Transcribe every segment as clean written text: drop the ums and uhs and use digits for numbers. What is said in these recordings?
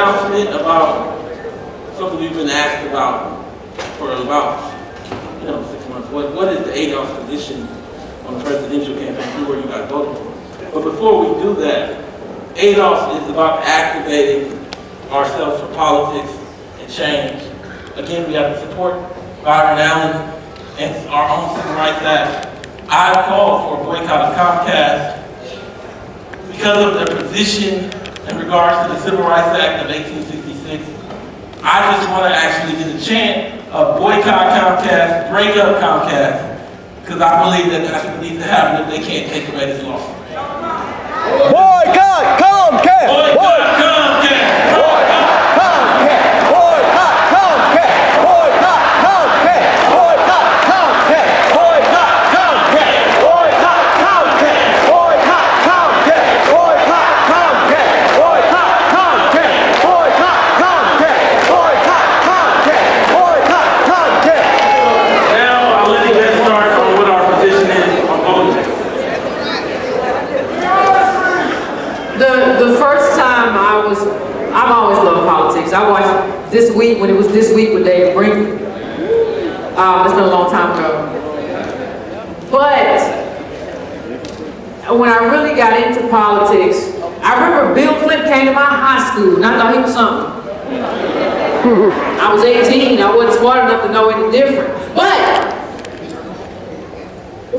announcement about something we've been asked about for about 6 months. What is the ADOS position on the presidential campaign? Who are you guys voting for? But before we do that, ADOS is about activating ourselves for politics and change. Again, we have to support Byron Allen and our own Civil Rights Act. I called for a boycott of Comcast because of their position in regards to the Civil Rights Act of 1866. I just want to actually get a chant of boycott Comcast, break up Comcast, because I believe that that's what needs to happen if they can't take away this law. Boycott Comcast! Boycott Comcast! Boycott Comcast! Boycott Comcast! Boycott Comcast! Boycott Comcast! Boycott Comcast! Boycott Comcast! Boycott Comcast! Boycott Comcast! Boycott Comcast! Boycott Comcast! Boycott Comcast! Boycott Comcast! Now I'll let you get started on what our position is on voting. The first time I've always loved politics. I watched This Week when it was This Week with David Brinkley. It's been a long time ago. But when I really got into politics, I remember Bill Clinton came to my high school and I thought he was something. I was 18, I wasn't smart enough to know any different. But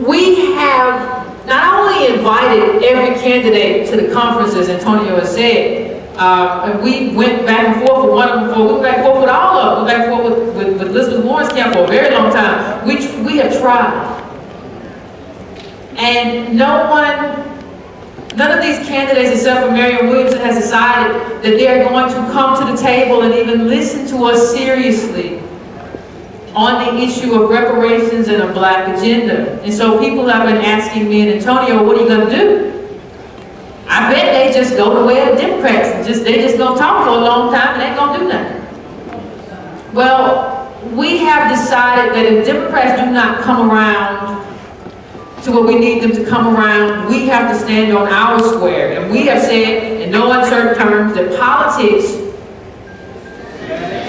we have not only invited every candidate to the conference, as Antonio has said, and we went back and forth with one of them before, we went back and forth with all of them, we went back and forth with Elizabeth Warren's camp for a very long time. We have tried. And none of these candidates except for Marianne Williamson has decided that they're going to come to the table and even listen to us seriously on the issue of reparations and a black agenda. And so people have been asking me and Antonio, what are you going to do? I bet they just go the way of the Democrats and they just gonna talk for a long time and they ain't gonna do nothing. Well, we have decided that if Democrats do not come around to what we need them to come around, we have to stand on our square. And we have said in no uncertain terms that politics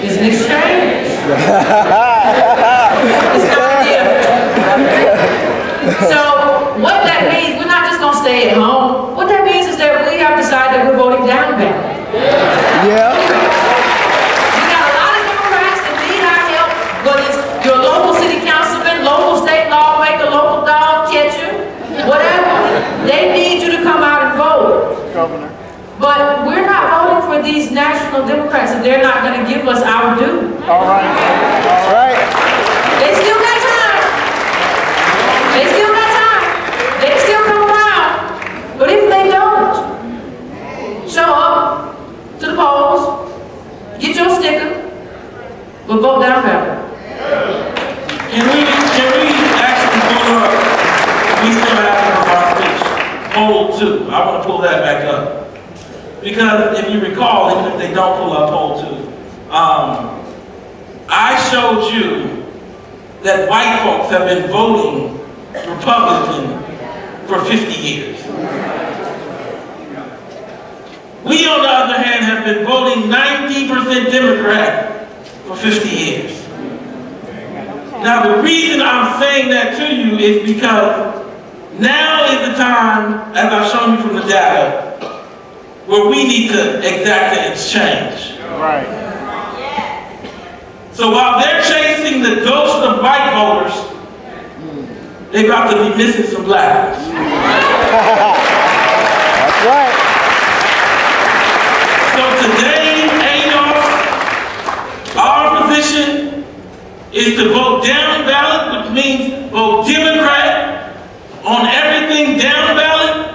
is an exchange. It's not different. So what that means, we're not just going to stay at home. What that means is that we have decided that we're voting down ballot. Yeah. We got a lot of Democrats that need our help, but it's your local city councilman, local state lawmaker, local dog catcher, whatever. They need you to come out and vote. Governor. But we're not voting for these national Democrats and they're not going to give us our due. All right. All right. They still got time. They still got time. They can still come around. But if they don't show up to the polls, get your sticker, but vote down ballot. Can we actually pull up? We still have our speech. Poll 2. I want to pull that back up. Because if you recall, even if they don't pull up poll 2, I showed you that white folks have been voting Republican for 50 years. We, on the other hand, have been voting 90% Democrat for 50 years. Now, the reason I'm saying that to you is because now is the time, as I've shown you from the data, where we need to exact an exchange. Right. So while they're chasing the ghost of white voters, they're about to be missing some black ones. That's right. So today, ADOS, our position is to vote down ballot, which means vote Democrat on everything down ballot.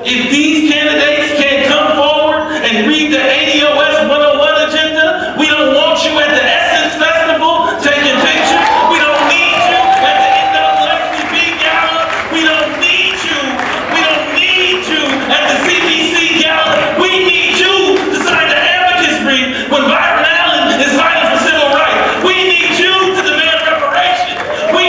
If these candidates can't come forward and read the ADOS 101 agenda, we don't want you at the Essence Festival taking pictures. We don't need you at the NAACP Gala. We don't need you. We don't need you at the CBC Gala. We need you to sign the amicus brief when Byron Allen is fighting for civil rights. We need you to demand reparations. We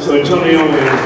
So Antonio is